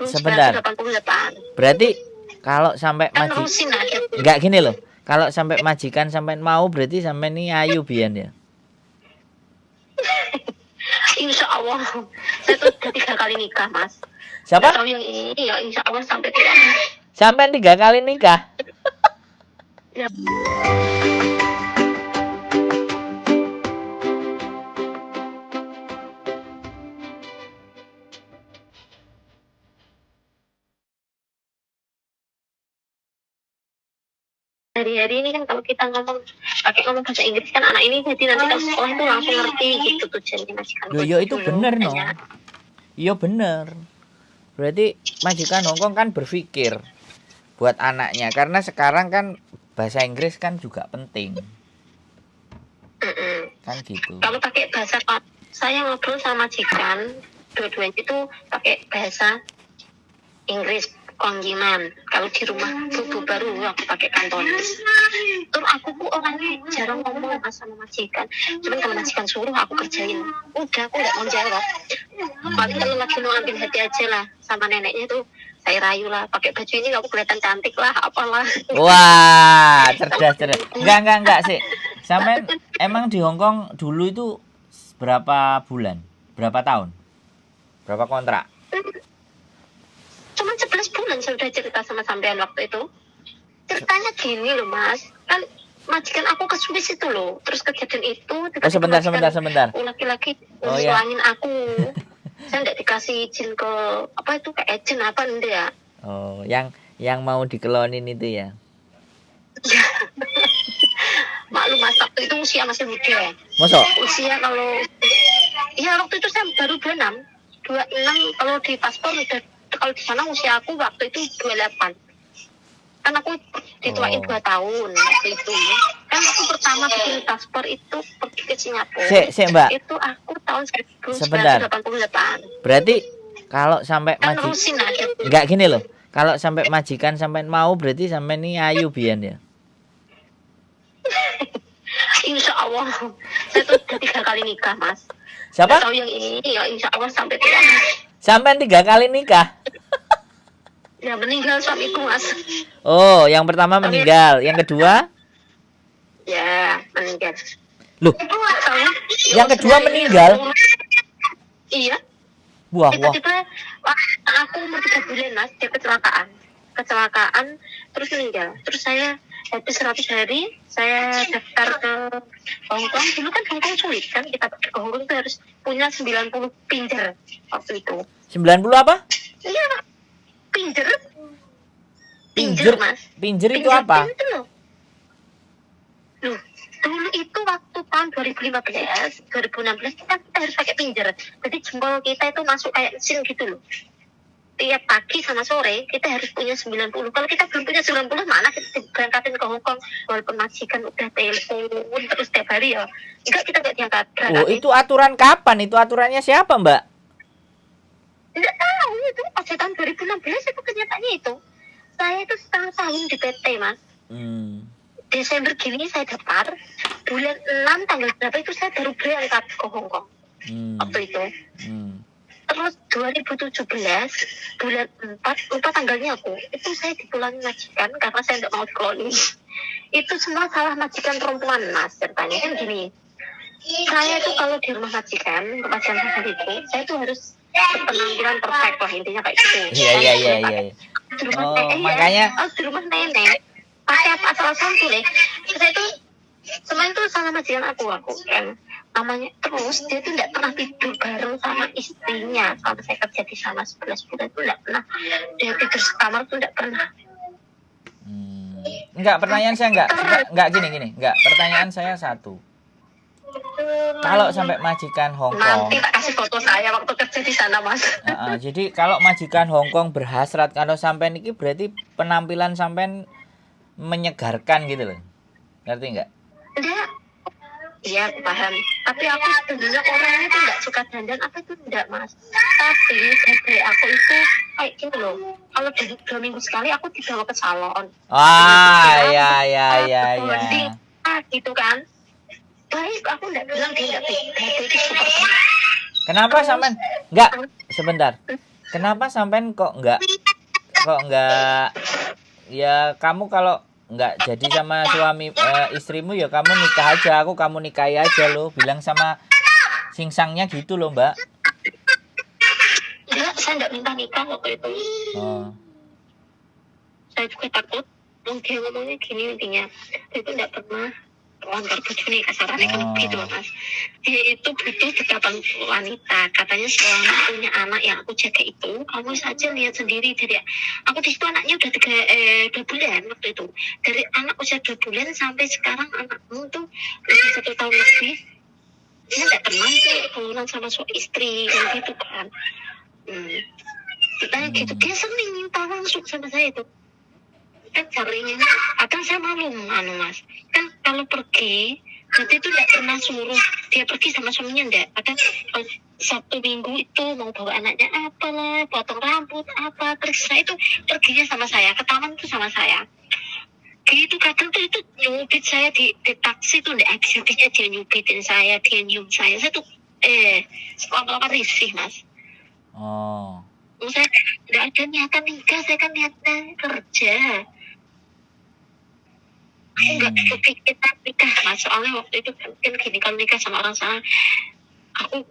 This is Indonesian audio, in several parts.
sebentar. 1988. Berarti kalau sampai Kan rusin aja. enggak gini loh. Kalau sampai majikan sampai mau berarti sampai ini ayu bian ya. Insya Allah. Saya tuh udah 3 kali nikah, Mas. Siapa? Atau yang ini ya insya Allah sampai 3. Sampai 3 kali nikah. Ya. Hari-hari ini kan kalau kita pakai ngomong bahasa Inggris kan anak ini jadi nanti kalau sekolah itu langsung ngerti gitu tujuannya majikan. Loh, ya itu bener no. Iya bener. Berarti majikan Hongkong kan berpikir buat anaknya karena sekarang kan bahasa Inggris kan juga penting. Kan gitu. Kalau pakai bahasa saya ngobrol sama majikan dua-duanya itu pakai bahasa Inggris. Konggiman. Kalau di rumah bubu baru aku pakai kantonis. Terus aku tuh orangnya jarang ngomong sama majikan. Cuman kalau majikan suruh aku kerjain. Udah aku nggak mau jawab. Paling kalau lagi mau ambil hati aja lah sama neneknya tuh saya rayu lah pakai baju ini aku kelihatan cantik lah apalah. Wah cerdas. Enggak sih. Sampai emang di Hongkong dulu itu berapa bulan? Berapa tahun? Berapa kontrak? Cuma 11 bulan saya udah cerita sama sampean waktu itu. Ceritanya gini loh Mas, kan majikan aku ke Swiss itu loh. Terus kejadian itu sebentar. Laki-laki ngulangin aku. Saya nggak dikasih izin ke apa itu ke agent apa enggak ya? Oh, yang mau dikelonin itu ya. Maklum Mas, waktu itu usia masih muda. Masa? Usia kalau ya waktu itu saya baru 26 kalau di paspor udah. Kalau di sana usia aku waktu itu 28. Kan aku dituain 2 tahun waktu itu. Kan aku pertama bikin paspor itu pergi ke Singapura. Mbak. Itu aku tahun 1988. Berarti kalau sampai kan rusin aja. Enggak gini loh. Kalau sampai majikan sampai mau berarti sampai ini ayu bian ya. Insya Allah. Saya tuh udah 3 kali nikah, Mas. Siapa? Atau yang ini ya insya Allah sampai 3. Sampai 3 kali nikah. Ya meninggal suamiku Mas. Oh, yang pertama meninggal, yang kedua? Ya meninggal. Loh, yang kedua meninggal? Iya. Wah. Tiba-tiba aku umur 3 bulan Mas, dia kecelakaan terus meninggal. Terus saya habis 100 hari saya daftar ke Hongkong. Dulu kan Hongkong sulit kan, kita ke Hongkong itu harus punya 90 pinjer waktu itu. 90 apa? Iya, pinjer Mas. Pinjer itu apa? Itu loh, dulu itu waktu tahun 2016 kita harus pakai pinjer. Jadi jempol kita itu masuk kayak mesin gitu loh. Tiap pagi sama sore kita harus punya 90. Kalau kita belum punya 90 mana kita berangkatin ke Hongkong. Walaupun majikan udah telepon terus setiap hari ya. Enggak, kita nggak diangkat. Oh, itu aturan kapan? Itu aturannya siapa Mbak? Enggak tahu, itu pada tahun 2016 itu kenyataannya itu. Saya itu setengah tahun di PT Mas. Desember gini saya daftar. Bulan 6 tanggal berapa itu saya baru berangkat ke Hongkong. Waktu itu. Terus 2017 bulan 4 lupa tanggalnya aku itu saya dipulangi majikan karena saya tidak mau dikelonin. Itu semua salah majikan perempuan Mas ceritanya kan gini. Saya itu kalau di rumah majikan itu saya tuh harus penampilan perfect lah intinya kayak gitu. Iya. Makanya di rumah nenek pakai apa asal-asalan tuh deh. Saya tuh semuanya tuh salah majikan aku kan namanya. Terus dia tuh nggak pernah tidur bareng sama istrinya sampai saya kerja di sana 11 bulan tuh nggak pernah dia tidur sekamar tuh nggak pernah. Enggak, pertanyaan saya enggak gini enggak, pertanyaan saya satu. Kalau sampai majikan Hongkong, nanti tak kasih foto saya waktu kerja di sana Mas. Jadi kalau majikan Hongkong berhasrat kalau sampai niki berarti penampilan sampai menyegarkan gitu loh, ngerti enggak? Iya, aku paham. Tapi aku sebenarnya orangnya tuh nggak suka dandan apa itu enggak Mas. Tapi dari aku itu kayak gini loh. Kalau 2 minggu sekali aku dibawa ke salon. Iya. Gitu kan. Baik, aku nggak bilang dia nggak baik. Itu super baik. Kenapa sampean? Enggak, sebentar. Kenapa sampean kok enggak ya kamu kalau enggak jadi sama suami istrimu ya kamu nikah aja, kamu nikahi aja loh, bilang sama singsangnya gitu loh Mbak. Enggak, saya enggak minta nikah waktu itu. Oh. Saya juga takut. Dia ngomongnya gini intinya, dia itu enggak pernah langgar bojone kasarannya kan gitu loh Mas. Dia itu butuh dekatan wanita. Katanya selama punya anak yang aku jaga itu, kamu saja lihat sendiri dari aku di situ anaknya udah 2 bulan waktu itu. Dari anak usia 2 bulan sampai sekarang anakmu tuh udah 1 tahun lebih. Dia nggak pernah tuh hubungan sama suami istri gitu kan. Kita gitu dia sering minta langsung sama saya itu. Kan caranya kadang saya malu Mas, kan kalau pergi nanti itu tidak pernah suruh dia pergi sama suaminya enggak, kadang Sabtu Minggu itu mau bawa anaknya apalah, potong rambut apa, terus saya itu perginya sama saya ke taman itu sama saya gitu. Kadang tuh itu nyubit saya di taksi tuh enggak habis-habisnya dia nyubitin saya, dia nyium saya tuh lama-lama risih Mas. Saya nggak ada niatan nikah, saya kan niatan kerja. Aku nggak kepikiran nikah Mas, soalnya waktu itu kan gini, kalau nikah sama orang sana aku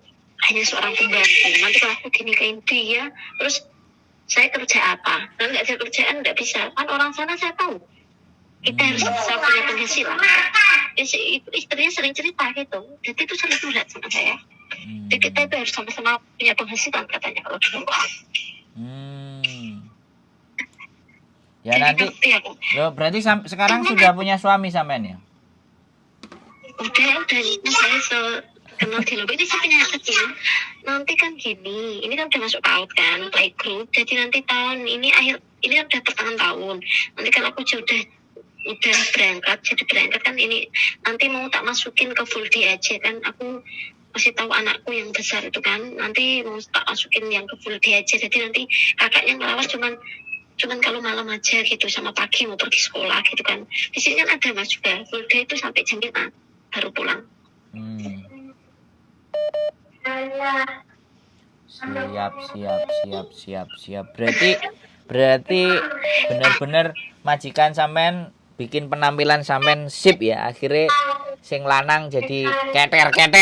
hanya seorang pembantu. Nanti kalau aku dinikahin dia, terus saya kerja apa? Dan nggak ada kerjaan nggak bisa. Kan orang sana saya tahu kita harus bisa punya penghasilan. Istrinya sering cerita gitu, jadi itu sering curhat sama saya. Jadi kita itu harus sama-sama punya penghasilan katanya kalau dulu. Ya nanti, loh berarti sekarang sudah punya suami sampean ya? Udah saya kenal di lobby ini saya punya anak kecil. Nanti kan gini, ini kan udah masuk PAUD kan, playgroup. Jadi nanti tahun ini ini kan udah pertengahan tahun. Nanti kan aku udah berangkat kan ini nanti mau tak masukin ke full day aja kan. Aku masih tahu anakku yang besar itu kan, nanti mau tak masukin yang ke full day aja. Jadi nanti kakaknya ngelawat cuman kalau malam aja gitu, sama pagi mau pergi sekolah gitu kan. Di sini kan ada Mas juga full day itu sampai jam 5 baru pulang. Siap. Berarti benar-benar majikan sampean bikin penampilan sampean sip ya, akhirnya sing lanang jadi keter kan.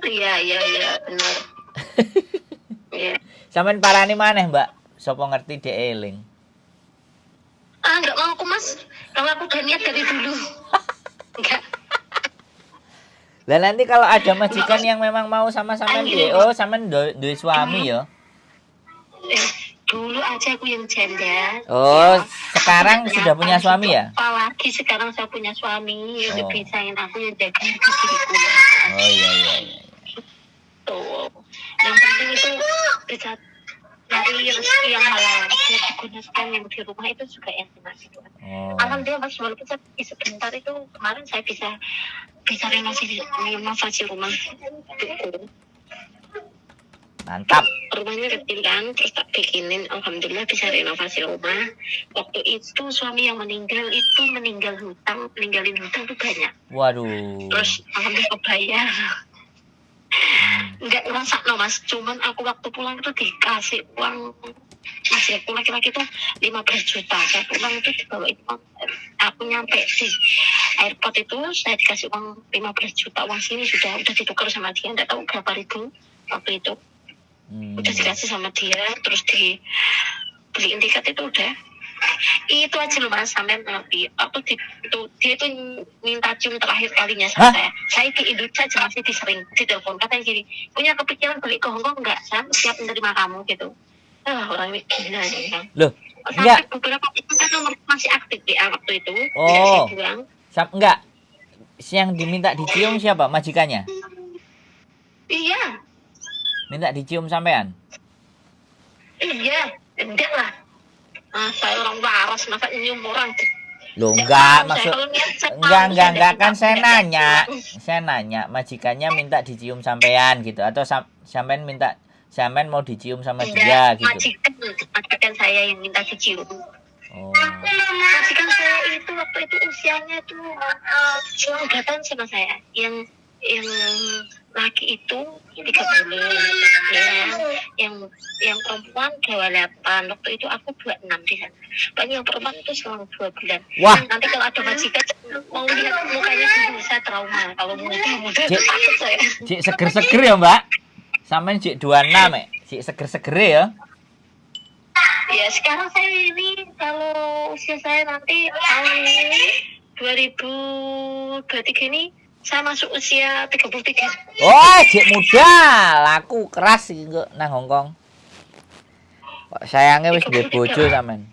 Iya benar. Iya. Sampean parani maneh Mbak, sapa ngerti dhek eling. Enggak mau aku Mas, kalau aku udah niat dari dulu. Enggak. Lah nanti kalau ada majikan yang memang mau sama sampean piye? Oh, sampean duwe suami ya? Dulu aja aku yang janda. Oh, ya. Sekarang sudah punya suami ya? Apalagi sekarang saya punya suami, lebih sayang aku yang jaga diriku. Oh iya. Tuh. Yang penting itu bisa dari rezeki yang halal, ya digunakan yang di rumah itu juga yang dimasih Tuhan. Alhamdulillah Mas, walaupun saya sebentar itu kemarin saya bisa renovasi rumah itu. Mantap. Rumahnya kecil kan, terus tak bikinin, alhamdulillah bisa renovasi rumah. Waktu itu suami yang meninggal ninggalin hutang tuh banyak. Waduh. Terus alhamdulillah kebayar. Enggak ngerasa Mas, cuman aku waktu pulang itu dikasih uang, masih aku laki-laki tuh 15 juta. Saya pulang itu dibawain uang, aku nyampe di airport itu saya dikasih uang 15 juta. Uang sini udah ditukar sama dia, enggak tahu berapa ribu waktu itu. Udah dikasih sama dia, terus dibeliin tiket itu udah. Itu aja loh Mas, sampai ngerti. Dia itu minta cium terakhir kalinya sama saya. Saya di Indonesia aja masih disering ditelepon, katanya gini, punya kepikiran balik ke Hongkong nggak? Saya siap menerima kamu gitu. Orang ini gila nih. Loh, enggak. Beberapa itu kan nomor masih aktif di waktu itu. Oh, enggak. Yang diminta dicium siapa? Majikannya? Iya. Minta dicium sampean? Iya, enggak lah. Saya orang waras, masa nyium orang. Loh, enggak kan saya nanya majikannya minta dicium sampean gitu, atau sampean mau dicium sama dia gitu. Majikan saya yang minta dicium. Oh. Majikan saya itu waktu itu usianya tuh 9 tahun sama saya, yang laki itu 30 ya, yang perempuan 28. Waktu itu aku 26 di sana. Pokoknya yang perempuan itu selama 2 bulan. Wah. Nanti kalau ada majikan mau lihat mukanya dulu, saya trauma. Kalau muda takut saya. Cik seger-seger ya Mbak. Sampean cik 26 cik seger-seger ya. Ya sekarang saya ini kalau usia saya nanti tahun 2023 ini saya masuk usia 33. Oh, cik muda, laku keras iki kok nang Hongkong. Kok sayangnya wis duwe bojo sampean.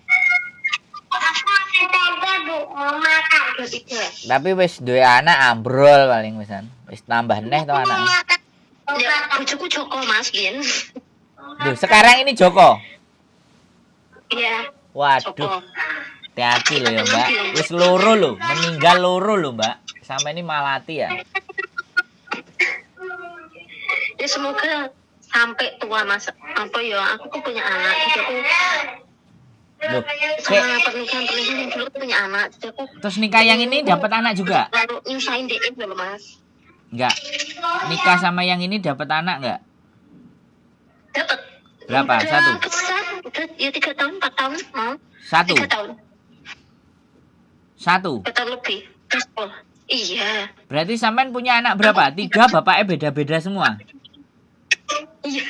Tapi wis duwe anak ambrol paling wisan. Wis tambah neh to anak. Ya, bojoku Joko Mas Bin. Duh, sekarang ini Joko. Iya. Waduh. Hati-hati loh ya, Mbak. Wis loro loh, meninggal loro loh, Mbak. Sampai ini malati ya. Ya semoga sampai tua Mas. Apa ya, aku tuh punya anak, jadi aku Loh, sama pernikahan yang dulu punya anak, jadi aku terus nikah yang ini dapat anak juga? lalu nyusahin dia dulu Mas. Enggak. Nikah sama yang ini dapat anak enggak? Dapat. Berapa? Satu? Udah, ya 3 tahun, 4 tahun, mau. Satu? 3 tahun. Satu? 3 tahun lebih. Terus, oh, iya. Berarti sampean punya anak berapa? 3, bapaknya beda-beda semua? Iya.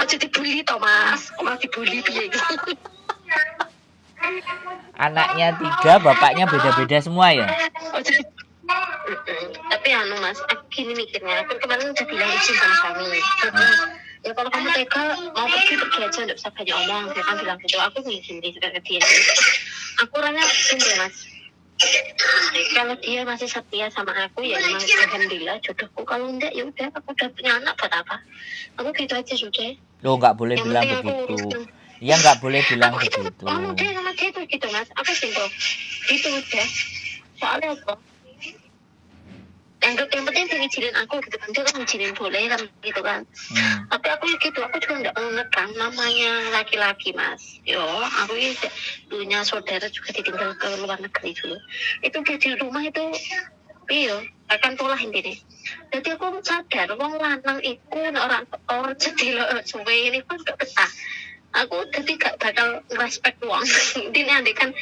Aja dibully, Thomas. Malah dibully, piye. Anaknya 3, bapaknya beda-beda semua ya? Tapi anu Mas, aku gini mikirnya. Aku kemarin udah bilang izin sama suami. Ya kalau kamu tega mau pergi aja, nggak usah banyak omong. Dia kan bilang gitu. Aku ngizin juga ke dia. Aku orangnya simple Mas. Kalau dia masih setia sama aku ya memang alhamdulillah jodohku. Kalau enggak ya udah, aku udah punya anak buat apa? Aku gitu aja sudah. Loh, nggak boleh bilang begitu. Ya nggak boleh bilang begitu. Kamu dia sama dia tuh gitu Mas. Aku simple. Gitu udah. Soalnya apa? Yang penting dia ngizinin aku gitu kan, dia kan ngizinin boleh kan gitu kan. Tapi aku gitu, aku juga nggak ngekang namanya laki-laki Mas. Yo, aku ini punya saudara juga ditinggal ke luar negeri dulu. Itu dia di rumah itu, iyo, akan tulah intinya. Jadi aku sadar, wong lanang itu orang jadi lo suwe ini kan gak betah. Aku jadi gak bakal respect uang. Intinya andai kan,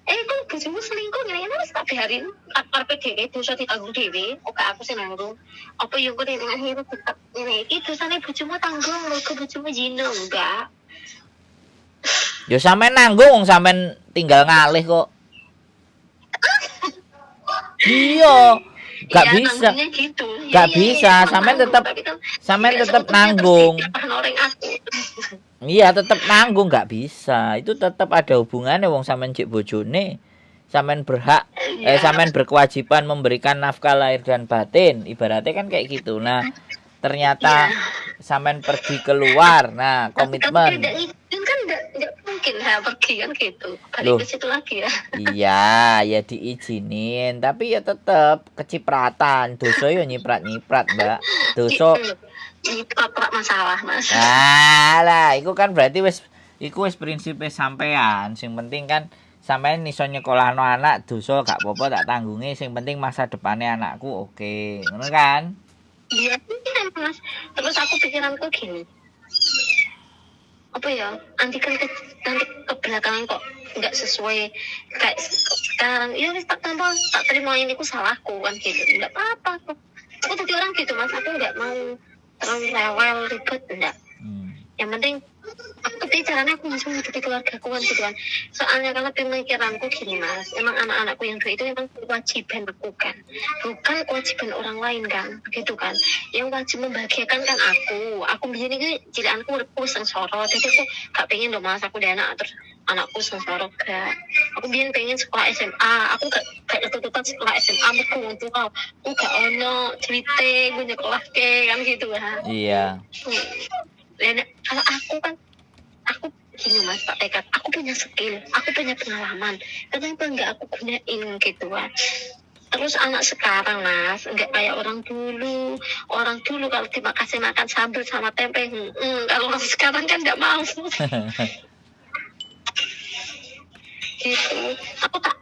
kok bojomu selingkuh gini, harus tak biarin. Karpe dewe, dosa ditanggung dewe. Oke, aku sih nanggung. Apa yang gue dengan akhirnya tetap ini. Itu sana bojomu tanggung, lo ke bojomu zina enggak? Ya sampean nanggung, sampean tinggal ngalih kok. Iya. Gak ya, bisa. Gitu. Gak bisa, sampean tetap nanggung. Iya, tetap nanggung, nggak bisa. Itu tetap ada hubungannya wong sampean cek bojone. Sampean berhak sampean berkewajiban memberikan nafkah lahir dan batin. Ibaratnya kan kayak gitu. Nah, ternyata sampean pergi keluar. Nah, komitmen. Kan enggak mungkin pergi kan gitu. Balik ke situ lagi ya. Iya, ya diizinin, tapi ya tetap kecipratan. Dosa yo nyiprat-nyiprat, Mbak. Dosa nyiprat masalah, Mas. Lah, iku kan berarti wis prinsipe sampean. Sing penting kan sampean iso nyekolahno anak, dosa gak apa-apa tak tanggungi, sing penting masa depannya anakku oke. Ngono kan? Iya, Mas. Terus aku pikiranku gini. Apa ya, nanti ke belakangan kok nggak sesuai kayak sekarang. Ya wis tak terima ini ku salahku kan gitu. Nggak apa-apa aku jadi orang gitu Mas. Aku nggak mau terlalu rewel ribet enggak. Yang penting aku caranya aku bisa menghadapi keluarga aku kan gitu kan. Soalnya kalau pemikiranku gini Mas, emang anak-anakku yang dua itu memang kewajiban aku kan, bukan kewajiban orang lain kan, begitu kan. Yang wajib membahagiakan kan aku begini ini cilianku wis sengsara, jadi aku gak pengen loh Mas aku ada anak terus anakku sengsara gak. Aku pengen sekolah SMA, aku gak tutupan sekolah SMA aku gak ono cerita gue nyekolah kan gitu kan. Iya. Dan kalau aku kan aku gini Mas Pak Tekad, aku punya skill, aku punya pengalaman, kenapa nggak aku gunain gitu kan. Terus anak sekarang Mas nggak kayak orang dulu kalau dikasih makan sambal sama tempe, kalau orang sekarang kan nggak mau. Gitu, aku tak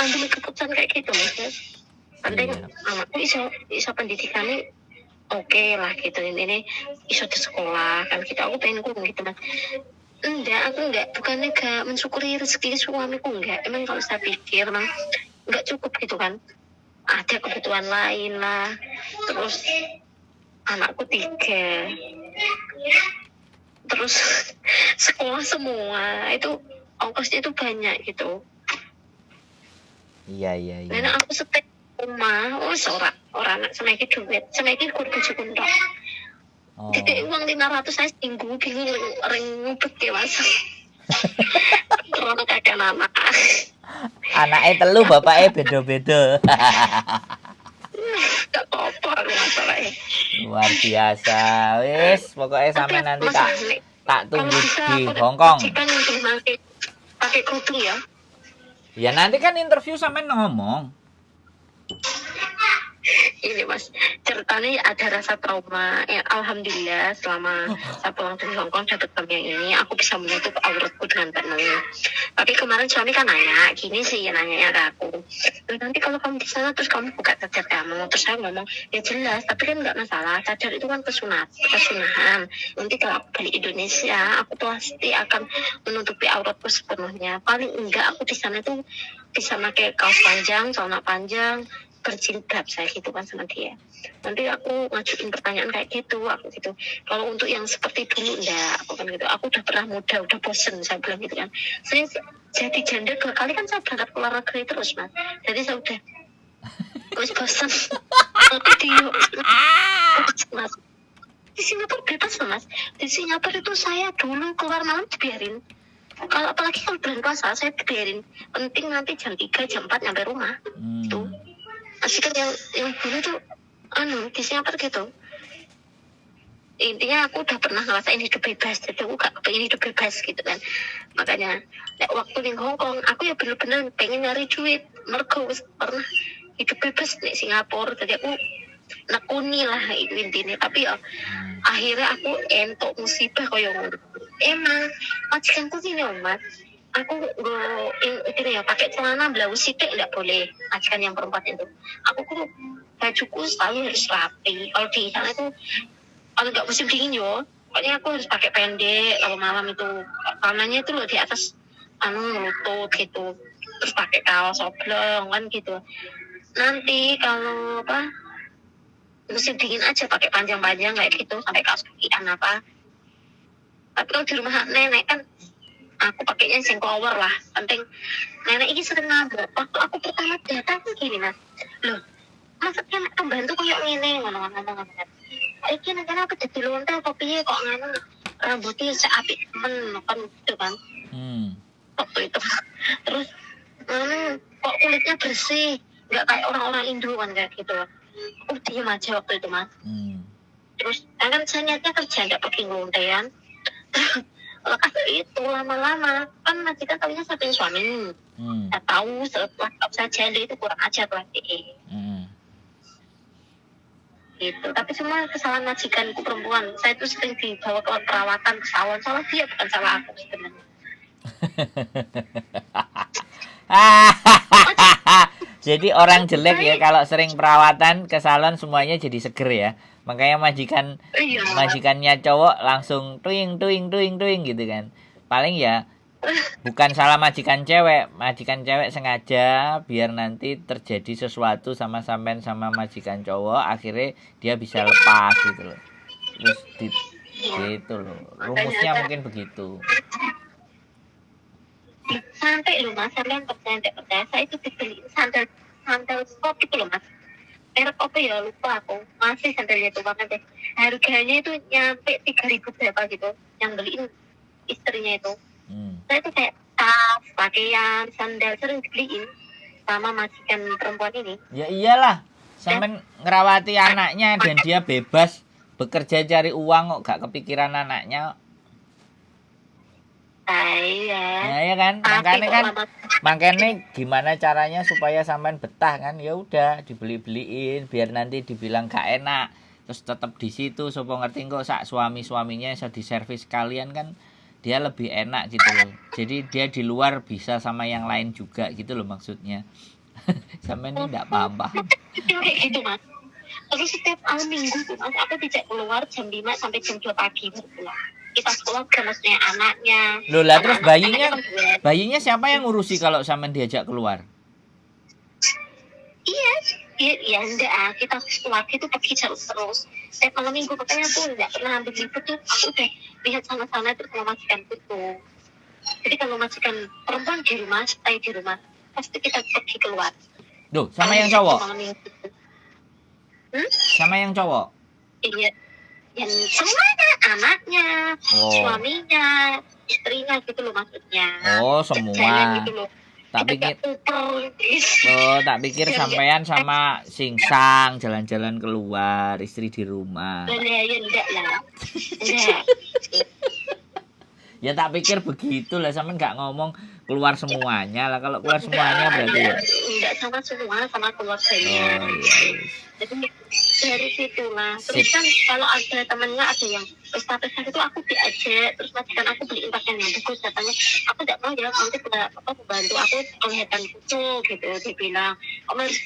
ambil keputusan kayak gitu Mas. Penting anakku iso pendidikannya oke lah gitu, ini iso di sekolah kan gitu, aku pengen kurung gitu mas. Enggak, aku enggak, bukannya gak mensyukuri rezeki suamiku, enggak. Emang kalau saya pikir emang enggak cukup gitu kan, ada kebutuhan lain lah, terus anakku 3, terus sekolah semua itu ongkosnya itu banyak gitu. Iya. Karena aku setek rumah, ora anak semeki duit, semeki kur bojoku tok. Jadi uang 500 saya seminggu, bingung ring ngubet ya mas. Karena kakek anak. Anaknya telu, bapaknya beda-beda. Gak apa-apa masalahnya. Luar biasa. Wis, pokoknya sampai nanti tak tunggu di Hong Kong. Kan nanti pakai kerudung ya. Ya nanti kan interview sampai ngomong. Ini mas, ceritanya ada rasa trauma. Alhamdulillah selama saya pulang dari Hongkong dapat yang ini, aku bisa menutup auratku dengan penuh. Tapi kemarin suami kan nanya, gini sih ya nanya ke aku. Nanti kalau kamu di sana terus kamu buka cadar kamu, terus saya ngomong ya jelas, tapi kan nggak masalah. Cadar itu kan kesunahan. Nanti kalau aku balik Indonesia, aku pasti akan menutupi auratku sepenuhnya. Paling enggak aku di sana tuh bisa pakai kaos panjang, celana panjang, berjilbab, saya gitu kan sama dia. Nanti aku ngajuin pertanyaan kayak gitu, aku gitu. Kalau untuk yang seperti dulu enggak, aku kan gitu. Aku udah pernah muda, udah bosen, saya bilang gitu kan. Saya jadi janda 2 kali kan saya berangkat ke luar negeri terus mas. Jadi saya udah bosen. Tapi mas, di Singapura bebas mas. Di Singapura itu saya dulu keluar malam dibiarin. Kalau apalagi kalau bulan puasa saya dibiarin. Penting nanti jam 3, jam 4 nyampe rumah. Tuh. Asli kan yang dulu tuh di Singapura gitu. Intinya aku udah pernah ngerasain hidup bebas, jadi aku gak pengen hidup bebas gitu kan. Makanya waktu di Hongkong aku ya bener-bener pengen nyari duit, mergo pernah hidup bebas di Singapura, jadi aku nekuni lah itu intinya. Tapi ya akhirnya aku entuk musibah kaya ngono. Emang majikanku gini mas, aku ini ya pakai celana blouse sitik nggak boleh, majikan yang perempuan itu. Aku tuh bajuku selalu harus rapi. Kalau di sana itu kalau nggak musim dingin yo, pokoknya aku harus pakai pendek. Kalau malam itu celananya itu loh di atas lutut gitu, terus pakai kaos oblong kan gitu. Nanti kalau musim dingin aja pakai panjang-panjang kayak gitu sampai kaos kakian apa. Tapi kalau di rumah nenek kan aku pakainya sing cover lah, penting nenek ini sering ngambek. Waktu aku pertama datang gini mas, loh maksudnya pembantu kayak gini ngomong-ngomong iki nek aku dadi lonte apa piye kok ngono rambutnya seapik temen kan gitu kan. Waktu itu terus kok kulitnya bersih, nggak kayak orang-orang Indo kan kayak gitu. Aku diem aja waktu itu mas. Terus kan saya niatnya kerja nggak pakai lontean. Lekas itu lama-lama kan masih kan tahunya satu suami. Saya tahu setelah saya jadi itu kurang ajar lagi. Gitu. Tapi semua kesalahan majikanku perempuan. Saya itu sering dibawa ke perawatan ke salon. Salah dia bukan salah aku sebenarnya. Jadi orang jelek ya kalau sering perawatan ke salon semuanya jadi seger ya. Makanya majikannya cowok langsung tuing gitu kan. Paling ya bukan salah majikan cewek sengaja biar nanti terjadi sesuatu sama sampean sama majikan cowok, akhirnya dia bisa lepas gitu loh. Terus gitu loh. Rumusnya mungkin begitu. Sampai loh mas, sampai percaya saya itu dibeli sandal sport itu loh mas. Merek apa ya lupa aku, masih sandalnya itu banget deh. Harganya itu nyampe 3.000 berapa gitu, yang beliin istrinya itu. Saya itu kayak tas, pakaian, sandal sering dibeliin sama majikan perempuan ini. Ya iyalah, sampai ngerawati anaknya dan dia bebas bekerja cari uang kok gak kepikiran anaknya. Iya. Ya kan, makanya gimana caranya supaya sampean betah kan? Ya udah dibeliin biar nanti dibilang gak enak, terus tetap di situ. Sopo ngerti kok sak suaminya bisa diservis kalian kan, dia lebih enak gitu loh. Jadi dia di luar bisa sama yang lain juga gitu loh maksudnya. Sampean ini enggak paham. Kayak gitu mas. Terus setiap minggu tuh mas, aku tidak keluar jam 5 sampai jam 2 pagi baru pulang. Kita sekolah maksudnya anaknya. Loh lah terus Anak-anaknya bayinya siapa yang ngurusi kalau sampean diajak keluar? Iya, ya enggak, kita keluarga itu pergi jauh terus. Setiap malam minggu makanya tuh enggak pernah ambil libur tuh. Aku udah lihat sana-sana terus sama majikan tuh. Jadi kalau majikan perempuan di rumah, stay di rumah, pasti kita pergi keluar. Duh, sama yang cowok? Sama yang cowok? Iya, yang semuanya, anaknya, suaminya, istrinya gitu loh maksudnya. Oh, semua. Gitu loh. Tak pikir sampean sama singsang jalan-jalan keluar, istri di rumah. Ya enggak lah. Enggak. Ya tak pikir begitu lah, sampean nggak ngomong keluar semuanya lah. Kalau keluar semuanya berarti ya. Enggak sama semua, sama keluarganya. Jadi dari situlah. Terus kan kalau ada temennya ada yang pesta-pesta itu aku diajak, terus majikan aku beliin pakaian yang bagus, katanya aku tidak mau ya nanti membantu aku kelihatan lucu gitu. Dia bilang kamu harus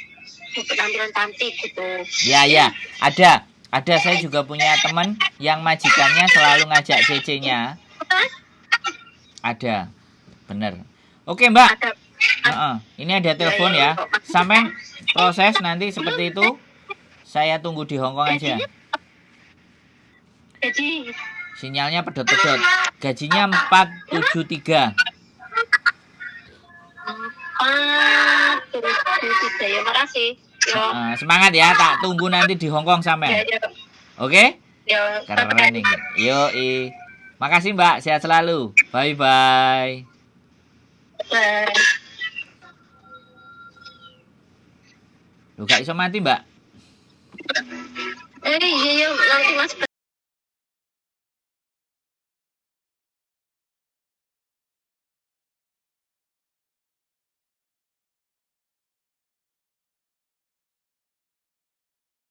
penampilan cantik gitu. Ya ada saya juga punya teman yang majikannya selalu ngajak cece-nya. Ada, bener. Oke mbak, ini ada telepon ya. Sampean proses nanti seperti itu. Saya tunggu di Hongkong aja. Gaji. Sinyalnya pedot-pedot. Gajinya 473. 473 ya, makasih. Semangat ya, tak tunggu nanti di Hongkong sampean. Oke? Keren nih. Yoi. Makasih mbak, sehat selalu. Bye-bye. Bye. Loh, gak iso mati mbak? Iya, nanti mas